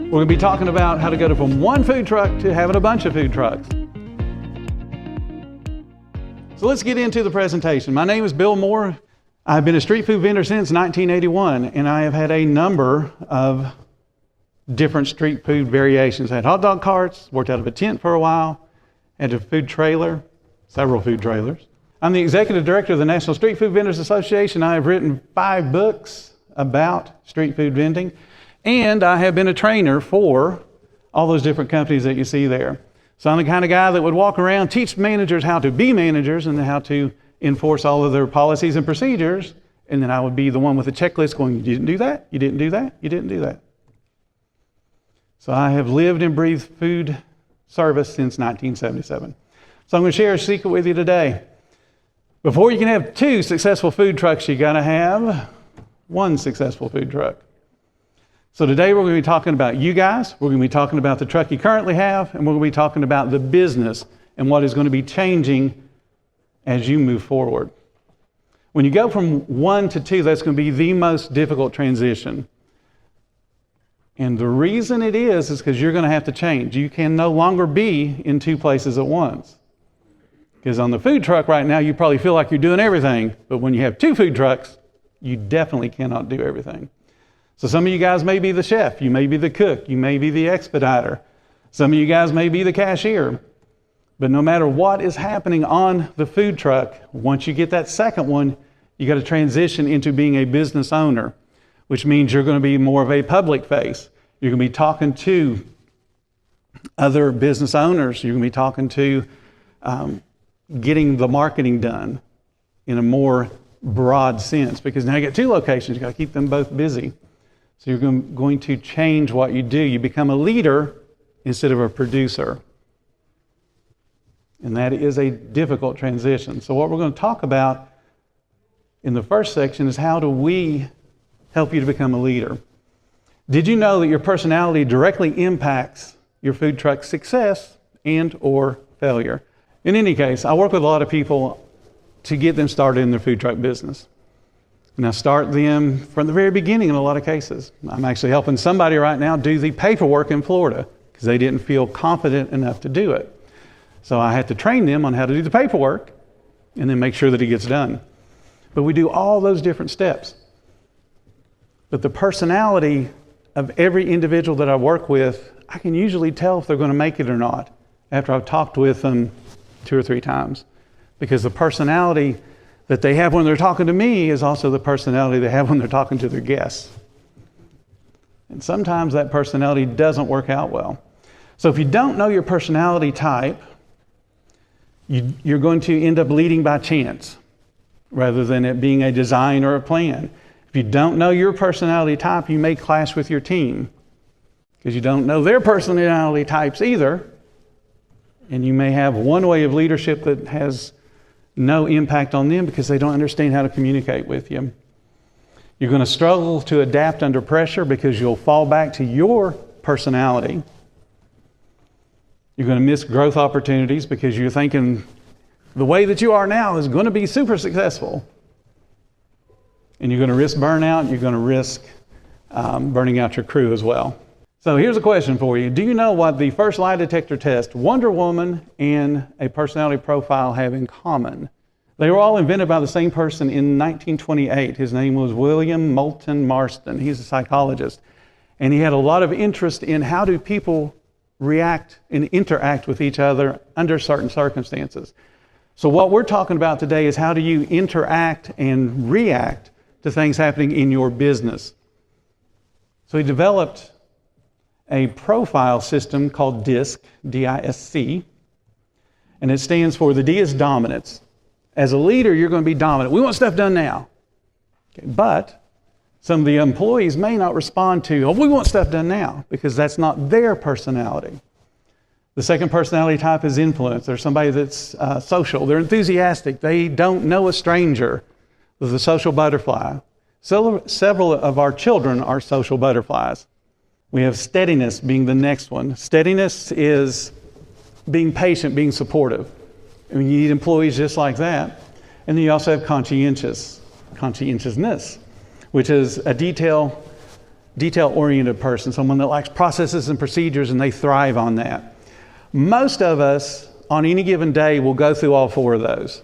We're going to be talking about how to go from one food truck to having a bunch of food trucks. So let's get into the presentation. My name is Bill Moore. I've been a street food vendor since 1981, and I have had a number of different street food variations. I had hot dog carts, worked out of a tent for a while, had a food trailer, several food trailers. I'm the executive director of the National Street Food Vendors Association. I have written 5 books about street food vending, and I have been a trainer for all those different companies that you see there. So I'm the kind of guy that would walk around, teach managers how to be managers and how to enforce all of their policies and procedures, and then I would be the one with a checklist going, you didn't do that, you didn't do that, you didn't do that. So I have lived and breathed food service since 1977. So I'm going to share a secret with you today. Before you can have 2 successful food trucks, you got to have 1 successful food truck. So today we're going to be talking about you guys, we're going to be talking about the truck you currently have, and we're going to be talking about the business and what is going to be changing as you move forward. When you go from 1 to 2, that's going to be the most difficult transition. And the reason it is because you're going to have to change. You can no longer be in 2 places at once. Because on the food truck right now, you probably feel like you're doing everything, but when you have 2 food trucks, you definitely cannot do everything. So some of you guys may be the chef, you may be the cook, you may be the expediter. Some of you guys may be the cashier. But no matter what is happening on the food truck, once you get that second one, you got to transition into being a business owner, which means you're going to be more of a public face. You're going to be talking to other business owners. You're going to be talking to getting the marketing done in a more broad sense, because now you got 2 locations. You got to keep them both busy. So you're going to change what you do. You become a leader instead of a producer. And that is a difficult transition. So what we're going to talk about in the first section is how do we help you to become a leader. Did you know that your personality directly impacts your food truck success and or failure? In any case, I work with a lot of people to get them started in their food truck business. And I start them from the very beginning in a lot of cases. I'm actually helping somebody right now do the paperwork in Florida because they didn't feel confident enough to do it. So I had to train them on how to do the paperwork and then make sure that it gets done. But we do all those different steps. But the personality of every individual that I work with, I can usually tell if they're going to make it or not after I've talked with them 2 or 3 times. Because the personality that they have when they're talking to me is also the personality they have when they're talking to their guests. And sometimes that personality doesn't work out well. So if you don't know your personality type, you're going to end up leading by chance rather than it being a design or a plan. If you don't know your personality type, you may clash with your team because you don't know their personality types either. And you may have one way of leadership that has no impact on them because they don't understand how to communicate with you. You're going to struggle to adapt under pressure because you'll fall back to your personality. You're going to miss growth opportunities because you're thinking the way that you are now is going to be super successful. And you're going to risk burnout. You're going to risk burning out your crew as well. So here's a question for you. Do you know what the first lie detector test, Wonder Woman, and a personality profile have in common? They were all invented by the same person in 1928. His name was William Moulton Marston. He's a psychologist. And he had a lot of interest in how do people react and interact with each other under certain circumstances. So what we're talking about today is how do you interact and react to things happening in your business. So he developed a profile system called DISC, D-I-S-C, and it stands for, the D is dominance. As a leader, you're going to be dominant. We want stuff done now. Okay, but some of the employees may not respond to, oh, we want stuff done now, because that's not their personality. The second personality type is influence. There's somebody that's social. They're enthusiastic. They don't know a stranger. There's a social butterfly. Several of our children are social butterflies. We have steadiness being the next one. Steadiness is being patient, being supportive. I mean, you need employees just like that. And then you also have conscientiousness, which is a detail detail-oriented person, someone that likes processes and procedures, and they thrive on that. Most of us, on any given day, will go through all 4 of those.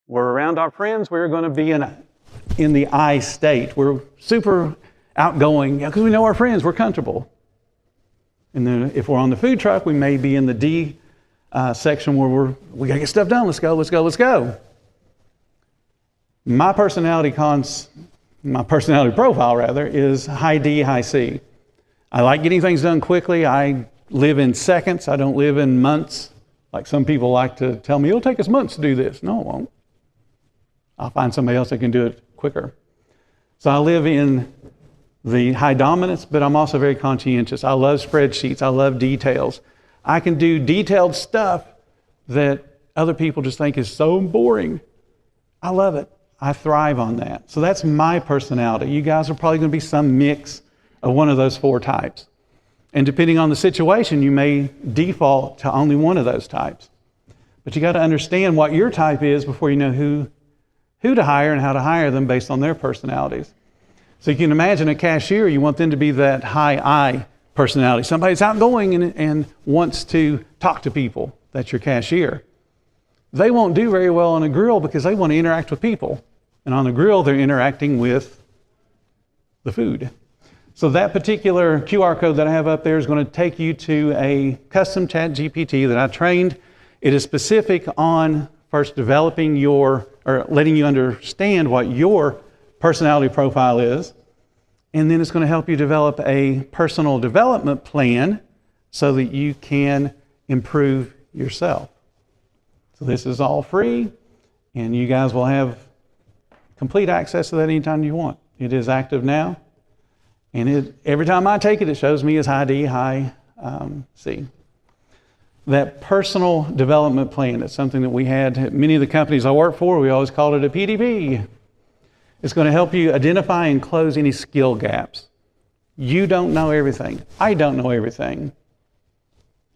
We're around our friends, we're going to be in the I state. We're super outgoing because we know our friends, we're comfortable. And then if we're on the food truck, we may be in the D section where we got to get stuff done. Let's go, let's go, let's go. My personality profile rather is high D, high C. I like getting things done quickly. I live in seconds. I don't live in months. Like some people like to tell me, it'll take us months to do this. No, it won't. I'll find somebody else that can do it quicker. So I live in the high dominance, but I'm also very conscientious. I love spreadsheets. I love details. I can do detailed stuff that other people just think is so boring. I love it. I thrive on that. So that's my personality. You guys are probably going to be some mix of one of those 4 types. And depending on the situation, you may default to only one of those types. But you got to understand what your type is before you know who to hire and how to hire them based on their personalities. So you can imagine a cashier, you want them to be that high I personality. Somebody that's outgoing and wants to talk to people. That's your cashier. They won't do very well on a grill because they want to interact with people. And on the grill, they're interacting with the food. So that particular QR code that I have up there is going to take you to a custom chat GPT that I trained. It is specific on first developing or letting you understand what your personality profile is. And then it's going to help you develop a personal development plan so that you can improve yourself. So this is all free, and you guys will have complete access to that anytime you want. It is active now, and every time I take it, it shows me as high D, high C. That personal development plan is something that we had at many of the companies I work for. We always called it a PDP. It's going to help you identify and close any skill gaps. You don't know everything. I don't know everything.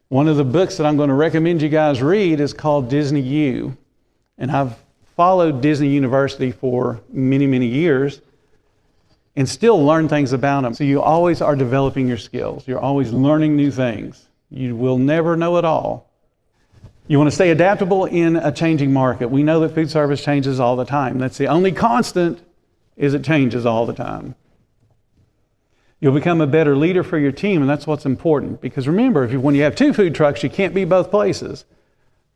One of the books that I'm going to recommend you guys read is called Disney U. And I've followed Disney University for many, many years and still learn things about them. So you always are developing your skills. You're always learning new things. You will never know it all. You want to stay adaptable in a changing market. We know that food service changes all the time. That's the only constant, is it changes all the time. You'll become a better leader for your team, and that's what's important. Because remember, when you have 2 food trucks, you can't be both places.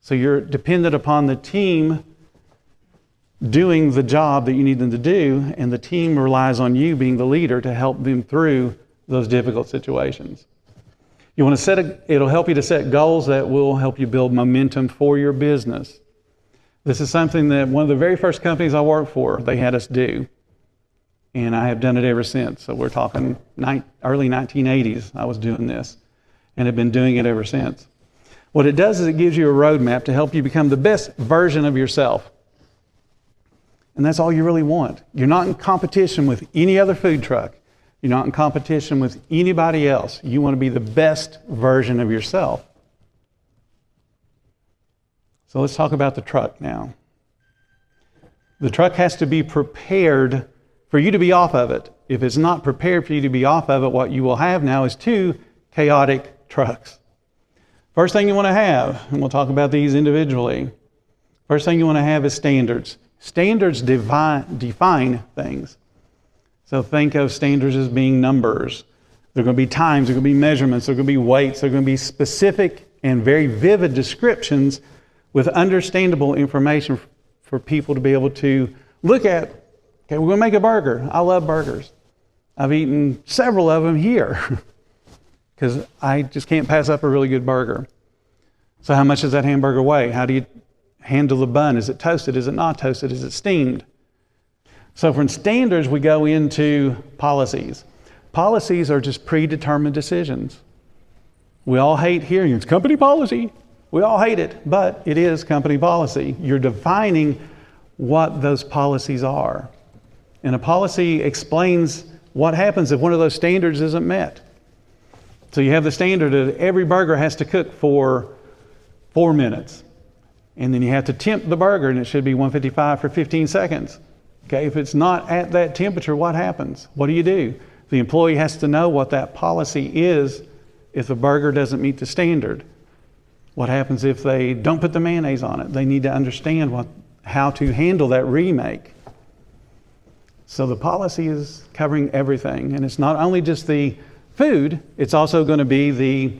So you're dependent upon the team doing the job that you need them to do, and the team relies on you being the leader to help them through those difficult situations. You want to it'll help you to set goals that will help you build momentum for your business. This is something that one of the very first companies I worked for, they had us do. And I have done it ever since. So we're talking early 1980s, I was doing this, and have been doing it ever since. What it does is it gives you a roadmap to help you become the best version of yourself. And that's all you really want. You're not in competition with any other food truck. You're not in competition with anybody else. You want to be the best version of yourself. So let's talk about the truck now. The truck has to be prepared for you to be off of it. If it's not prepared for you to be off of it, what you will have now is 2 chaotic trucks. First thing you want to have, and we'll talk about these individually. First thing you want to have is standards. Standards define things. So think of standards as being numbers. There are going to be times, there are going to be measurements, there are going to be weights, there are going to be specific and very vivid descriptions with understandable information for people to be able to look at. Okay, we're going to make a burger. I love burgers. I've eaten several of them here because I just can't pass up a really good burger. So how much does that hamburger weigh? How do you handle the bun? Is it toasted? Is it not toasted? Is it steamed? So from standards, we go into policies. Policies are just predetermined decisions. We all hate hearing it's company policy. We all hate it, but it is company policy. You're defining what those policies are. And a policy explains what happens if one of those standards isn't met. So you have the standard that every burger has to cook for 4 minutes. And then you have to temp the burger, and it should be 155 for 15 seconds. Okay, if it's not at that temperature, what happens? What do? The employee has to know what that policy is if the burger doesn't meet the standard. What happens if they don't put the mayonnaise on it? They need to understand how to handle that remake. So the policy is covering everything. And it's not only just the food, it's also going to be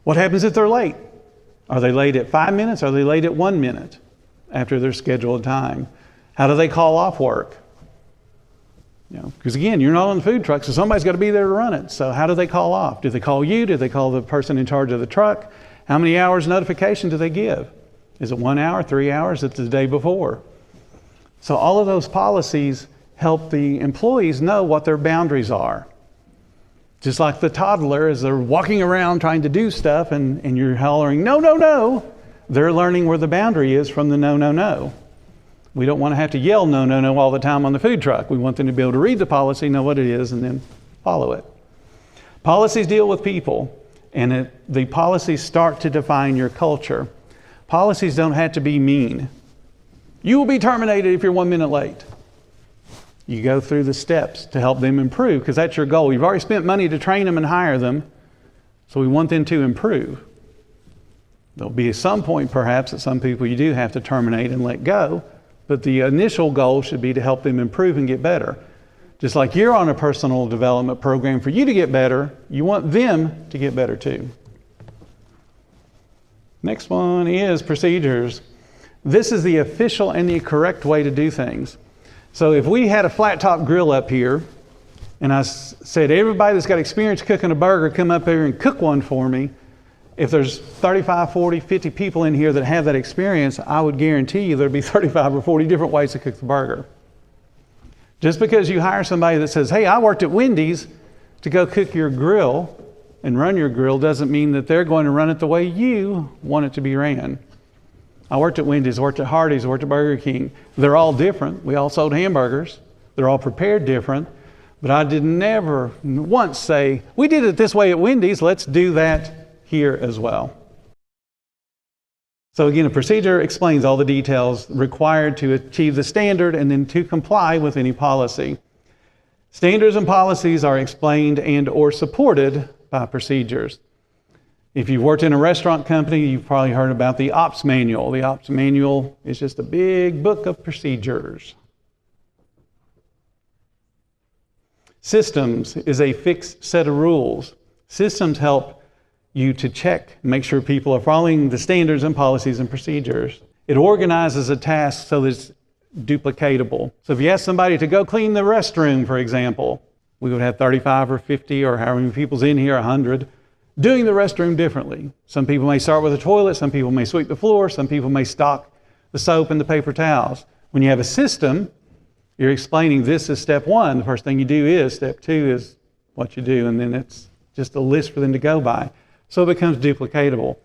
what happens if they're late? Are they late at 5 minutes? Are they late at 1 minute after their scheduled time? How do they call off work? Because again, you're not on the food truck, so somebody's got to be there to run it. So how do they call off? Do they call you? Do they call the person in charge of the truck? How many hours notification do they give? Is it 1 hour, 3 hours? It's the day before. So all of those policies help the employees know what their boundaries are. Just like the toddler, as they're walking around trying to do stuff and you're hollering, no, no, no, they're learning where the boundary is from the no, no, no. We don't want to have to yell no, no, no all the time on the food truck. We want them to be able to read the policy, know what it is, and then follow it. Policies deal with people, and the policies start to define your culture. Policies don't have to be mean. You will be terminated if you're 1 minute late. You go through the steps to help them improve, because that's your goal. You've already spent money to train them and hire them, so we want them to improve. There'll be some point, perhaps, that some people you do have to terminate and let go, but the initial goal should be to help them improve and get better. Just like you're on a personal development program for you to get better, you want them to get better too. Next one is procedures. This is the official and the correct way to do things. So if we had a flat top grill up here, and I said, everybody that's got experience cooking a burger, come up here and cook one for me. If there's 35, 40, 50 people in here that have that experience, I would guarantee you there'd be 35 or 40 different ways to cook the burger. Just because you hire somebody that says, hey, I worked at Wendy's to go cook your grill and run your grill doesn't mean that they're going to run it the way you want it to be ran. I worked at Wendy's, worked at Hardee's, worked at Burger King. They're all different. We all sold hamburgers. They're all prepared different. But I did never once say, we did it this way at Wendy's, let's do that here as well. So again, a procedure explains all the details required to achieve the standard and then to comply with any policy. Standards and policies are explained and or supported by procedures. If you've worked in a restaurant company, you've probably heard about the ops manual. The ops manual is just a big book of procedures. Systems is a fixed set of rules. Systems help you to check, make sure people are following the standards and policies and procedures. It organizes a task so that it's duplicatable. So if you ask somebody to go clean the restroom, for example, we would have 35 or 50 or however many people's in here, 100, doing the restroom differently. Some people may start with the toilet, some people may sweep the floor, some people may stock the soap and the paper towels. When you have a system, you're explaining this is step one. The first thing you do is, step two is what you do, and then it's just a list for them to go by. So it becomes duplicatable.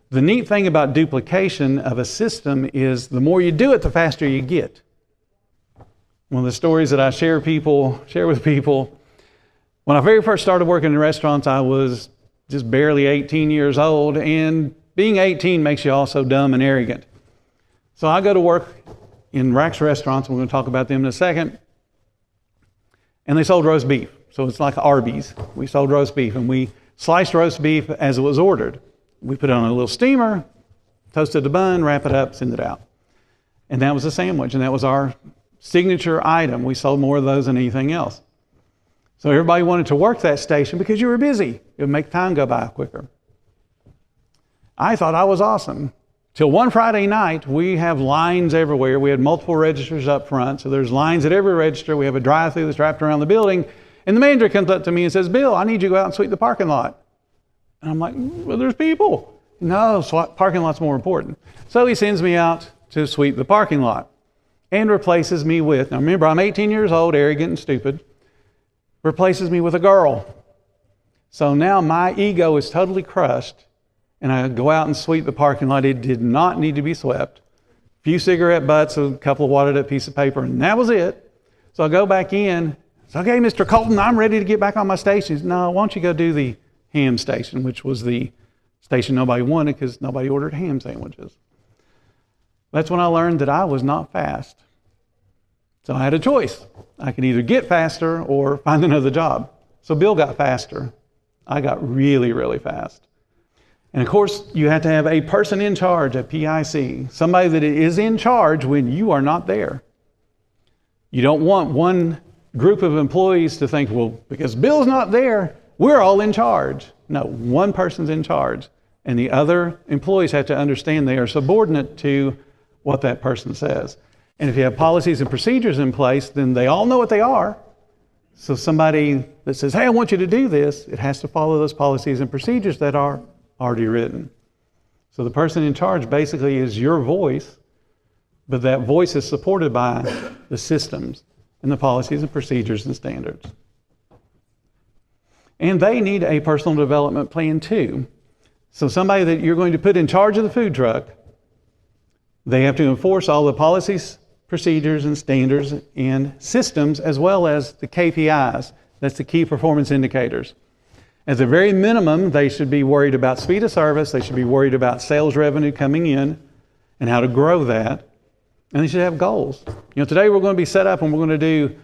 The neat thing about duplication of a system is the more you do it, the faster you get. One of the stories that I share with people, when I very first started working in restaurants, I was just barely 18 years old, and being 18 makes you also dumb and arrogant. So I go to work in Rack's restaurants, we're going to talk about them in a second, and they sold roast beef. So it's like Arby's. We sold roast beef, and we sliced roast beef as it was ordered. We put it on a little steamer, toasted the bun, wrap it up, send it out. And that was a sandwich, and that was our signature item. We sold more of those than anything else. So everybody wanted to work that station because you were busy. It would make time go by quicker. I thought I was awesome. Till one Friday night, we have lines everywhere. We had multiple registers up front, so there's lines at every register. We have a drive-through that's wrapped around the building, and the manager comes up to me and says, Bill, I need you to go out and sweep the parking lot. And I'm like, well, there's people. No, parking lot's more important. So he sends me out to sweep the parking lot and replaces me with, now remember, I'm 18 years old, arrogant and stupid, replaces me with a girl. So now my ego is totally crushed, and I go out and sweep the parking lot. It did not need to be swept. A few cigarette butts, a couple of wadded up pieces of paper, and that was it. So I go back in. It's okay, Mr. Colton, I'm ready to get back on my station. He says, no, why don't you go do the ham station, which was the station nobody wanted because nobody ordered ham sandwiches. That's when I learned that I was not fast. So I had a choice. I could either get faster or find another job. So Bill got faster. I got really, really fast. And of course, you have to have a person in charge, a PIC, somebody that is in charge when you are not there. You don't want one group of employees to think, well, because Bill's not there, we're all in charge. No, one person's in charge. And the other employees have to understand they are subordinate to what that person says. And if you have policies and procedures in place, then they all know what they are. So somebody that says, hey, I want you to do this, it has to follow those policies and procedures that are already written. So the person in charge basically is your voice, but that voice is supported by the systems and the policies and procedures and standards. And they need a personal development plan too. So somebody that you're going to put in charge of the food truck, they have to enforce all the policies, procedures, and standards and systems, as well as the KPIs. That's the key performance indicators. At the very minimum, they should be worried about speed of service. They should be worried about sales revenue coming in and how to grow that. And they should have goals. Today we're going to be set up and we're going to do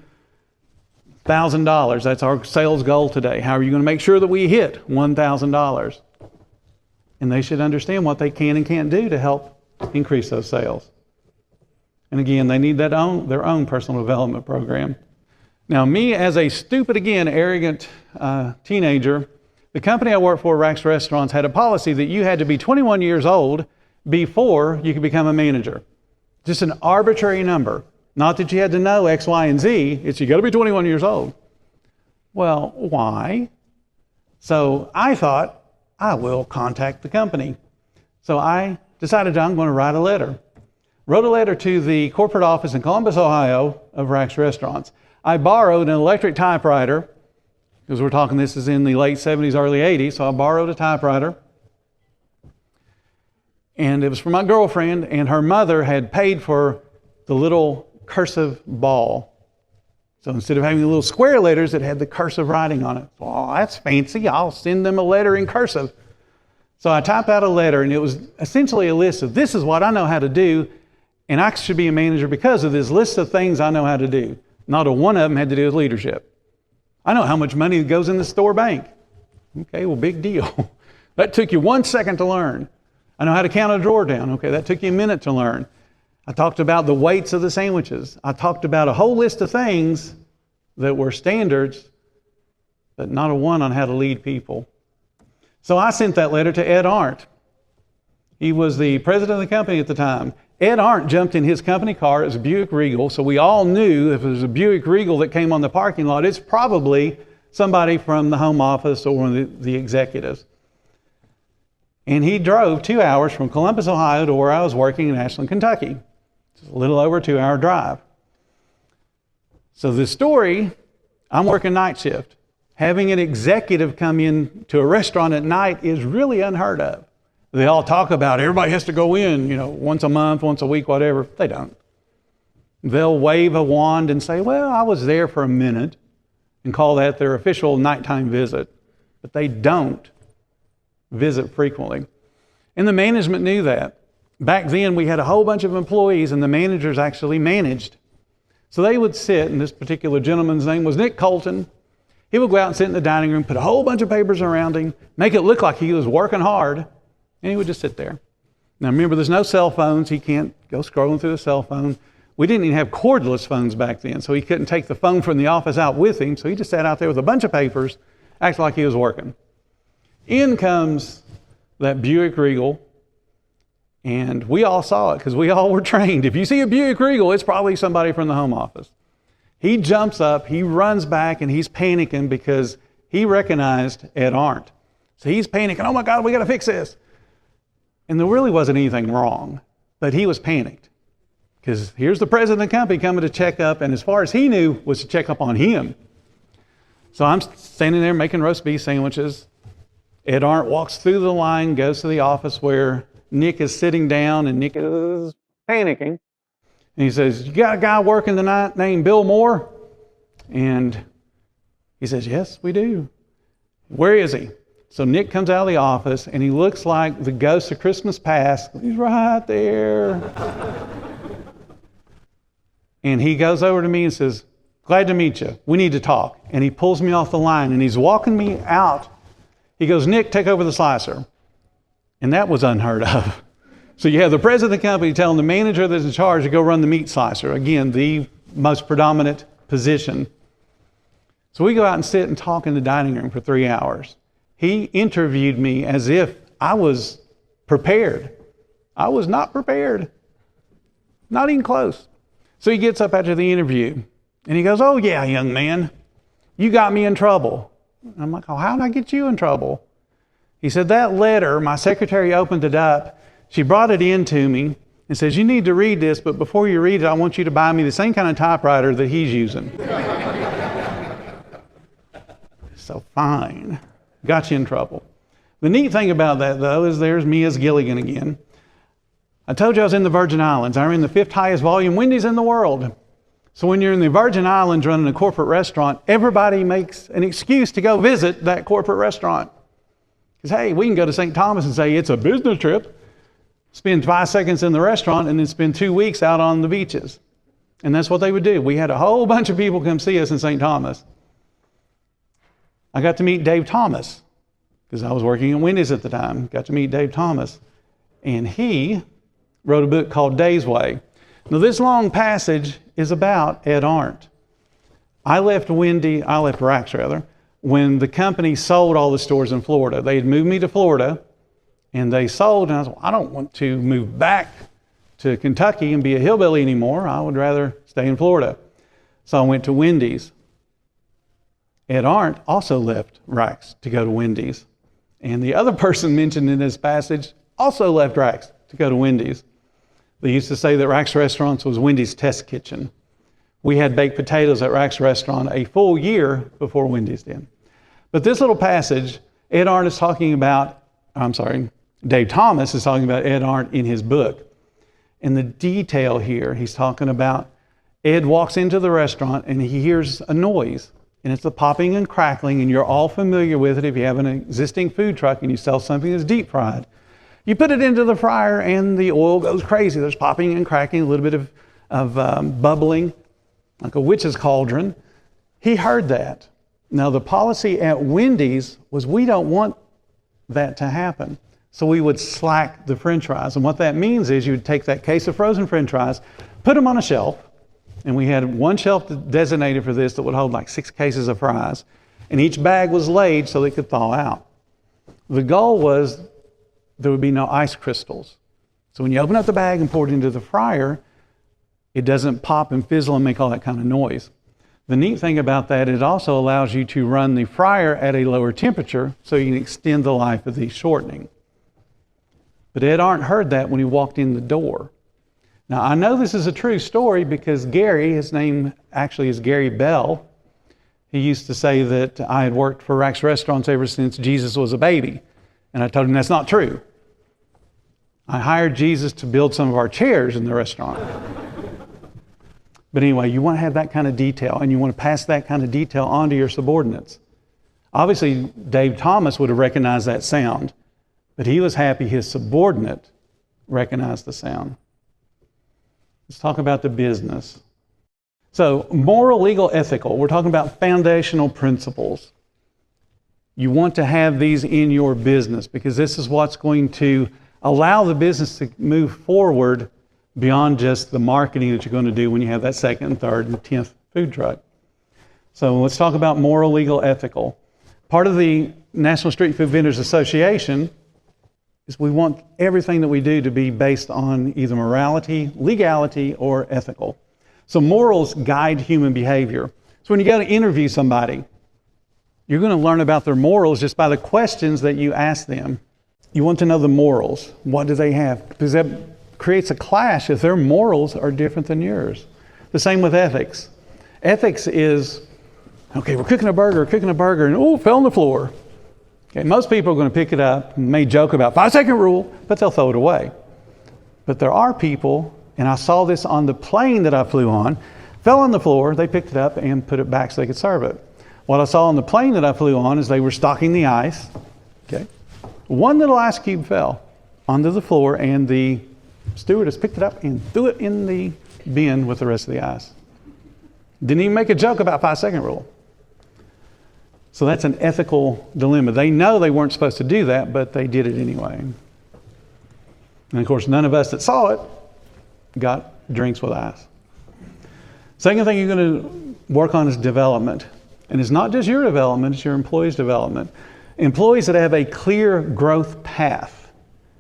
$1,000. That's our sales goal today. How are you going to make sure that we hit $1,000? And they should understand what they can and can't do to help increase those sales. And again, they need their own personal development program. Now, me as a stupid, again, arrogant teenager, the company I worked for, Rax Restaurants, had a policy that you had to be 21 years old before you could become a manager. Just an arbitrary number. Not that you had to know X, Y, and Z. It's you got to be 21 years old. Well, why? So I thought, I will contact the company. So I decided I'm going to write a letter. Wrote a letter to the corporate office in Columbus, Ohio of Rax Restaurants. I borrowed an electric typewriter, because we're talking this is in the late 70s, early 80s, so I borrowed a typewriter. And it was for my girlfriend, and her mother had paid for the little cursive ball. So instead of having the little square letters, it had the cursive writing on it. Oh, that's fancy. I'll send them a letter in cursive. So I typed out a letter, and it was essentially a list of this is what I know how to do, and I should be a manager because of this list of things I know how to do. Not a one of them had to do with leadership. I know how much money goes in the store bank. Okay, well, big deal. That took you 1 second to learn. I know how to count a drawer down. Okay, that took you a minute to learn. I talked about the weights of the sandwiches. I talked about a whole list of things that were standards, but not a one on how to lead people. So I sent that letter to Ed Arndt. He was the president of the company at the time. Ed Arndt jumped in his company car. It was a Buick Regal, so we all knew if it was a Buick Regal that came on the parking lot, it's probably somebody from the home office or one of the executives. And he drove 2 hours from Columbus, Ohio to where I was working in Ashland, Kentucky. It's a little over a 2-hour drive. So the story, I'm working night shift. Having an executive come in to a restaurant at night is really unheard of. They all talk about everybody has to go in, once a month, once a week, whatever. They don't. They'll wave a wand and say, well, I was there for a minute, and call that their official nighttime visit. But they don't visit frequently. And the management knew that. Back then, we had a whole bunch of employees, and the managers actually managed. So they would sit, and this particular gentleman's name was Nick Colton. He would go out and sit in the dining room, put a whole bunch of papers around him, make it look like he was working hard, and he would just sit there. Now remember, there's no cell phones. He can't go scrolling through the cell phone. We didn't even have cordless phones back then, so he couldn't take the phone from the office out with him, so he just sat out there with a bunch of papers, acting like he was working. In comes that Buick Regal, and we all saw it because we all were trained. If you see a Buick Regal, it's probably somebody from the home office. He jumps up, he runs back, and he's panicking because he recognized Ed Arndt. So he's panicking, oh my God, we got to fix this. And there really wasn't anything wrong, but he was panicked because here's the president of the company coming to check up, and as far as he knew was to check up on him. So I'm standing there making roast beef sandwiches. Ed Arndt walks through the line, goes to the office where Nick is sitting down, and Nick is panicking. And he says, you got a guy working tonight named Bill Moore? And he says, yes, we do. Where is he? So Nick comes out of the office, and he looks like the ghost of Christmas past. He's right there. And he goes over to me and says, Glad to meet you. We need to talk. And he pulls me off the line and he's walking me out. He goes, Nick, take over the slicer. And that was unheard of. So you have the president of the company telling the manager that's in charge to go run the meat slicer. Again, the most predominant position. So we go out and sit and talk in the dining room for 3 hours. He interviewed me as if I was prepared. I was not prepared. Not even close. So he gets up after the interview and he goes, oh yeah, young man, you got me in trouble. I'm like, oh, how did I get you in trouble? He said, that letter, my secretary opened it up. She brought it in to me and says, you need to read this, but before you read it, I want you to buy me the same kind of typewriter that he's using. So fine, got you in trouble. The neat thing about that, though, is there's me as Gilligan again. I told you I was in the Virgin Islands. I'm in the 5th highest volume Wendy's in the world. So when you're in the Virgin Islands running a corporate restaurant, everybody makes an excuse to go visit that corporate restaurant. Because, hey, we can go to St. Thomas and say it's a business trip, spend 5 seconds in the restaurant, and then spend 2 weeks out on the beaches. And that's what they would do. We had a whole bunch of people come see us in St. Thomas. I got to meet Dave Thomas, because I was working at Wendy's at the time. Got to meet Dave Thomas. And he wrote a book called Dave's Way. Now, this long passage is about Ed Arndt. I left Rax when the company sold all the stores in Florida. They had moved me to Florida, and they sold, and I said, well, I don't want to move back to Kentucky and be a hillbilly anymore. I would rather stay in Florida. So I went to Wendy's. Ed Arndt also left Rax to go to Wendy's. And the other person mentioned in this passage also left Rax to go to Wendy's. They used to say that Rax Restaurants was Wendy's test kitchen. We had baked potatoes at Rax Restaurant a full year before Wendy's did. But this little passage, Dave Thomas is talking about Ed Arndt in his book. And the detail here, he's talking about Ed walks into the restaurant and he hears a noise. And it's the popping and crackling, and you're all familiar with it if you have an existing food truck and you sell something that's deep fried. You put it into the fryer and the oil goes crazy. There's popping and cracking, a little bit of bubbling, like a witch's cauldron. He heard that. Now, the policy at Wendy's was we don't want that to happen. So we would slack the French fries. And what that means is you would take that case of frozen French fries, put them on a shelf, and we had one shelf designated for this that would hold like 6 cases of fries. And each bag was laid so they could thaw out. The goal was there would be no ice crystals. So when you open up the bag and pour it into the fryer, it doesn't pop and fizzle and make all that kind of noise. The neat thing about that, it also allows you to run the fryer at a lower temperature so you can extend the life of the shortening. But Ed Arndt heard that when he walked in the door. Now, I know this is a true story because Gary, his name actually is Gary Bell, he used to say that I had worked for Rax Restaurants ever since Jesus was a baby. And I told him that's not true. I hired Jesus to build some of our chairs in the restaurant. But anyway, you want to have that kind of detail, and you want to pass that kind of detail on to your subordinates. Obviously, Dave Thomas would have recognized that sound, but he was happy his subordinate recognized the sound. Let's talk about the business. So, moral, legal, ethical. We're talking about foundational principles. You want to have these in your business because this is what's going to allow the business to move forward beyond just the marketing that you're going to do when you have that 2nd, 3rd, and 10th food truck. So let's talk about moral, legal, ethical. Part of the National Street Food Vendors Association is we want everything that we do to be based on either morality, legality, or ethical. So morals guide human behavior. So when you go to interview somebody, you're going to learn about their morals just by the questions that you ask them. You want to know the morals. What do they have? Because that creates a clash if their morals are different than yours. The same with ethics. Ethics is, okay, we're cooking a burger, and oh, it fell on the floor. Okay, most people are going to pick it up and may joke about 5-second rule, but they'll throw it away. But there are people, and I saw this on the plane that I flew on, fell on the floor, they picked it up and put it back so they could serve it. What I saw on the plane that I flew on is they were stocking the ice. Okay, one little ice cube fell onto the floor, and the stewardess picked it up and threw it in the bin with the rest of the ice. Didn't even make a joke about 5-second rule. So that's an ethical dilemma. They know they weren't supposed to do that, but they did it anyway. And of course, none of us that saw it got drinks with ice. Second thing you're going to work on is development. And it's not just your development, it's your employees' development. Employees that have a clear growth path,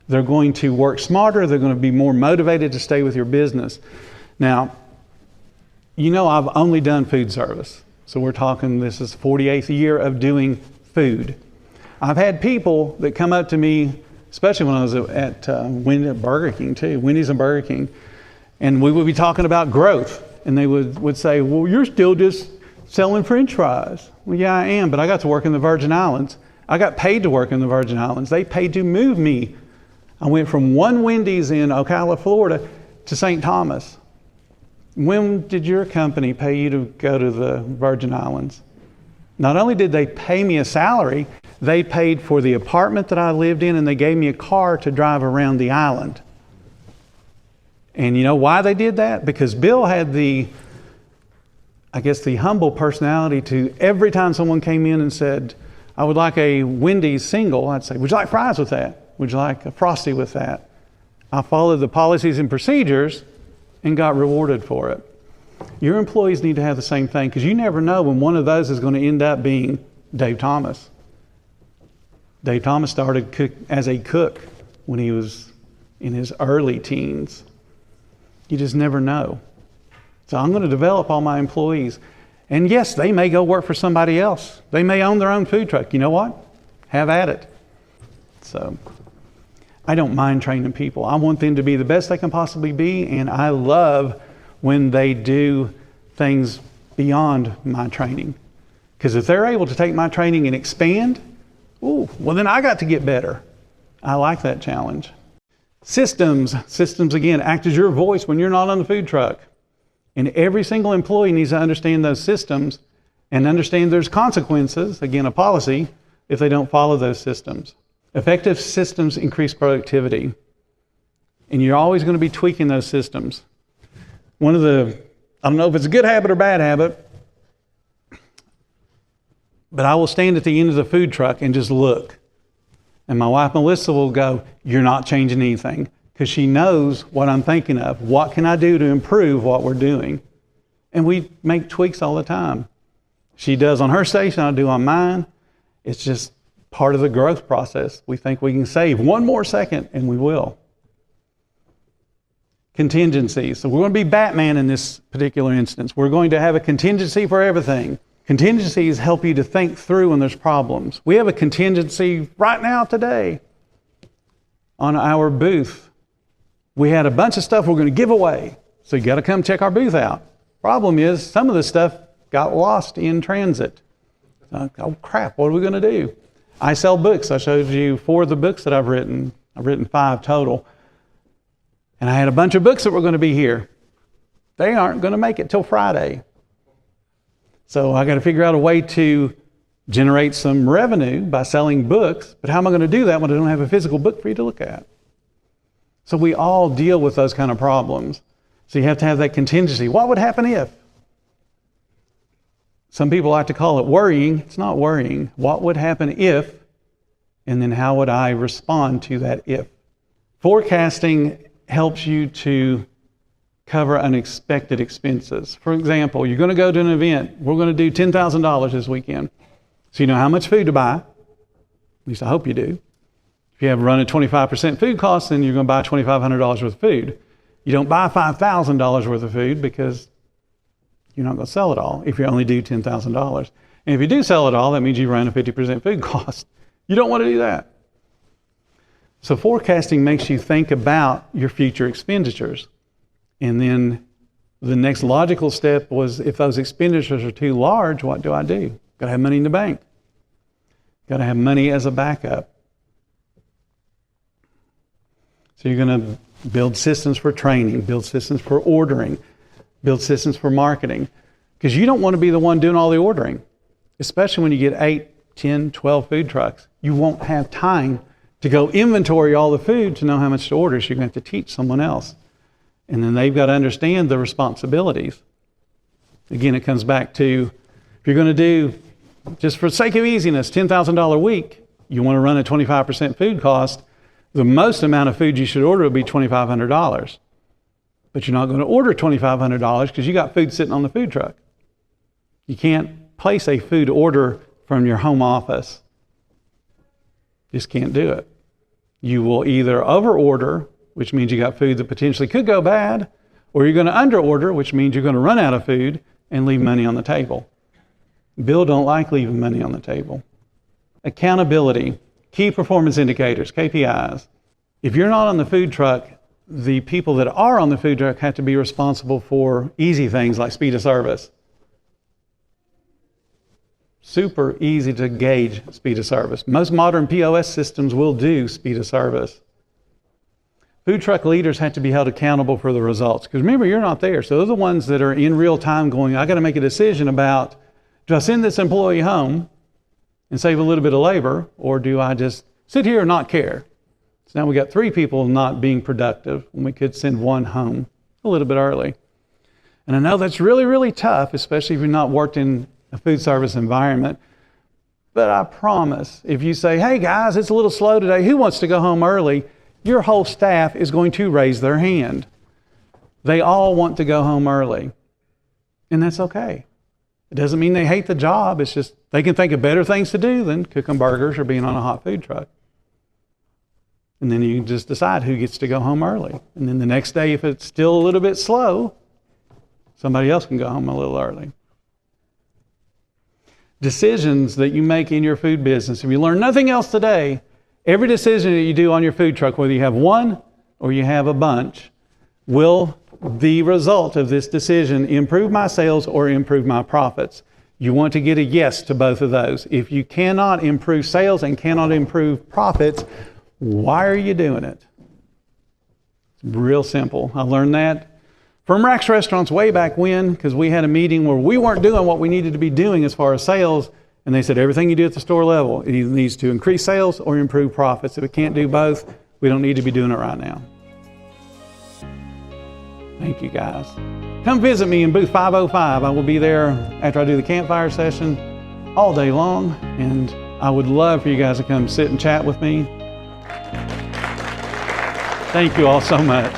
they're going to work smarter, they're going to be more motivated to stay with your business. Now, you know I've only done food service. So we're talking, this is 48th year of doing food. I've had people that come up to me, especially when I was at Burger King too, Wendy's and Burger King, and we would be talking about growth. And they would say, well, you're still just selling French fries. Well, yeah, I am, but I got to work in the Virgin Islands. I got paid to work in the Virgin Islands. They paid to move me. I went from one Wendy's in Ocala, Florida to St. Thomas. When did your company pay you to go to the Virgin Islands? Not only did they pay me a salary, they paid for the apartment that I lived in, and they gave me a car to drive around the island. And you know why they did that? Because Bill had the humble personality to, every time someone came in and said, I would like a Wendy's single, I'd say, would you like fries with that? Would you like a Frosty with that? I followed the policies and procedures and got rewarded for it. Your employees need to have the same thing, because you never know when one of those is going to end up being Dave Thomas. Dave Thomas started as a cook when he was in his early teens. You just never know. So I'm going to develop all my employees. And yes, they may go work for somebody else. They may own their own food truck. You know what? Have at it. So I don't mind training people. I want them to be the best they can possibly be, and I love when they do things beyond my training. Because if they're able to take my training and expand, well then I got to get better. I like that challenge. Systems again, act as your voice when you're not on the food truck. And every single employee needs to understand those systems and understand there's consequences, again a policy, if they don't follow those systems. Effective systems increase productivity. And you're always going to be tweaking those systems. I don't know if it's a good habit or bad habit, but I will stand at the end of the food truck and just look. And my wife, Melissa, will go, you're not changing anything. Because she knows what I'm thinking of. What can I do to improve what we're doing? And we make tweaks all the time. She does on her station, I do on mine. It's just part of the growth process. We think we can save one more second, and we will. Contingencies. So we're going to be Batman in this particular instance. We're going to have a contingency for everything. Contingencies help you to think through when there's problems. We have a contingency right now today on our booth. We had a bunch of stuff we're going to give away. So you got to come check our booth out. Problem is, some of the stuff got lost in transit. Oh crap, what are we going to do? I sell books. I showed you 4 of the books that I've written. I've written 5 total. And I had a bunch of books that were going to be here. They aren't going to make it till Friday. So I got to figure out a way to generate some revenue by selling books. But how am I going to do that when I don't have a physical book for you to look at? So we all deal with those kind of problems. So you have to have that contingency. What would happen if? Some people like to call it worrying. It's not worrying. What would happen if? And then how would I respond to that if? Forecasting helps you to cover unexpected expenses. For example, you're going to go to an event. We're going to do $10,000 this weekend. So you know how much food to buy. At least I hope you do. If you have run a 25% food cost, then you're going to buy $2,500 worth of food. You don't buy $5,000 worth of food because you're not going to sell it all if you only do $10,000. And if you do sell it all, that means you run a 50% food cost. You don't want to do that. So forecasting makes you think about your future expenditures. And then the next logical step was, if those expenditures are too large, what do I do? Got to have money in the bank. Got to have money as a backup. So you're going to build systems for training, build systems for ordering, build systems for marketing. Because you don't want to be the one doing all the ordering, especially when you get 8, 10, 12 food trucks. You won't have time to go inventory all the food to know how much to order, so you're going to have to teach someone else. And then they've got to understand the responsibilities. Again, it comes back to, if you're going to do, just for the sake of easiness, $10,000 a week, you want to run a 25% food cost, the most amount of food you should order would be $2,500. But you're not going to order $2,500 because you got food sitting on the food truck. You can't place a food order from your home office. Just can't do it. You will either over-order, which means you got food that potentially could go bad, or you're going to under-order, which means you're going to run out of food and leave money on the table. Bill don't like leaving money on the table. Accountability, key performance indicators, KPIs. If you're not on the food truck, the people that are on the food truck have to be responsible for easy things like speed of service. Super easy to gauge speed of service. Most modern POS systems will do speed of service. Food truck leaders have to be held accountable for the results. Because remember, you're not there. So they're the ones that are in real time going, I got to make a decision about, do I send this employee home and save a little bit of labor, or do I just sit here and not care? So now we got 3 people not being productive when we could send 1 home a little bit early. And I know that's really, really tough, especially if you've not worked in a food service environment. But I promise, if you say, hey guys, it's a little slow today, who wants to go home early? Your whole staff is going to raise their hand. They all want to go home early. And that's okay. It doesn't mean they hate the job. It's just they can think of better things to do than cooking burgers or being on a hot food truck. And then you can just decide who gets to go home early. And then the next day, if it's still a little bit slow, somebody else can go home a little early. Decisions that you make in your food business. If you learn nothing else today, every decision that you do on your food truck, whether you have one or you have a bunch, will the result of this decision improve my sales or improve my profits? You want to get a yes to both of those. If you cannot improve sales and cannot improve profits, why are you doing it? It's real simple. I learned that from Rack's Restaurants way back when, because we had a meeting where we weren't doing what we needed to be doing as far as sales. And they said, everything you do at the store level, it either needs to increase sales or improve profits. If it can't do both, we don't need to be doing it right now. Thank you, guys. Come visit me in booth 505. I will be there after I do the campfire session all day long. And I would love for you guys to come sit and chat with me. Thank you all so much.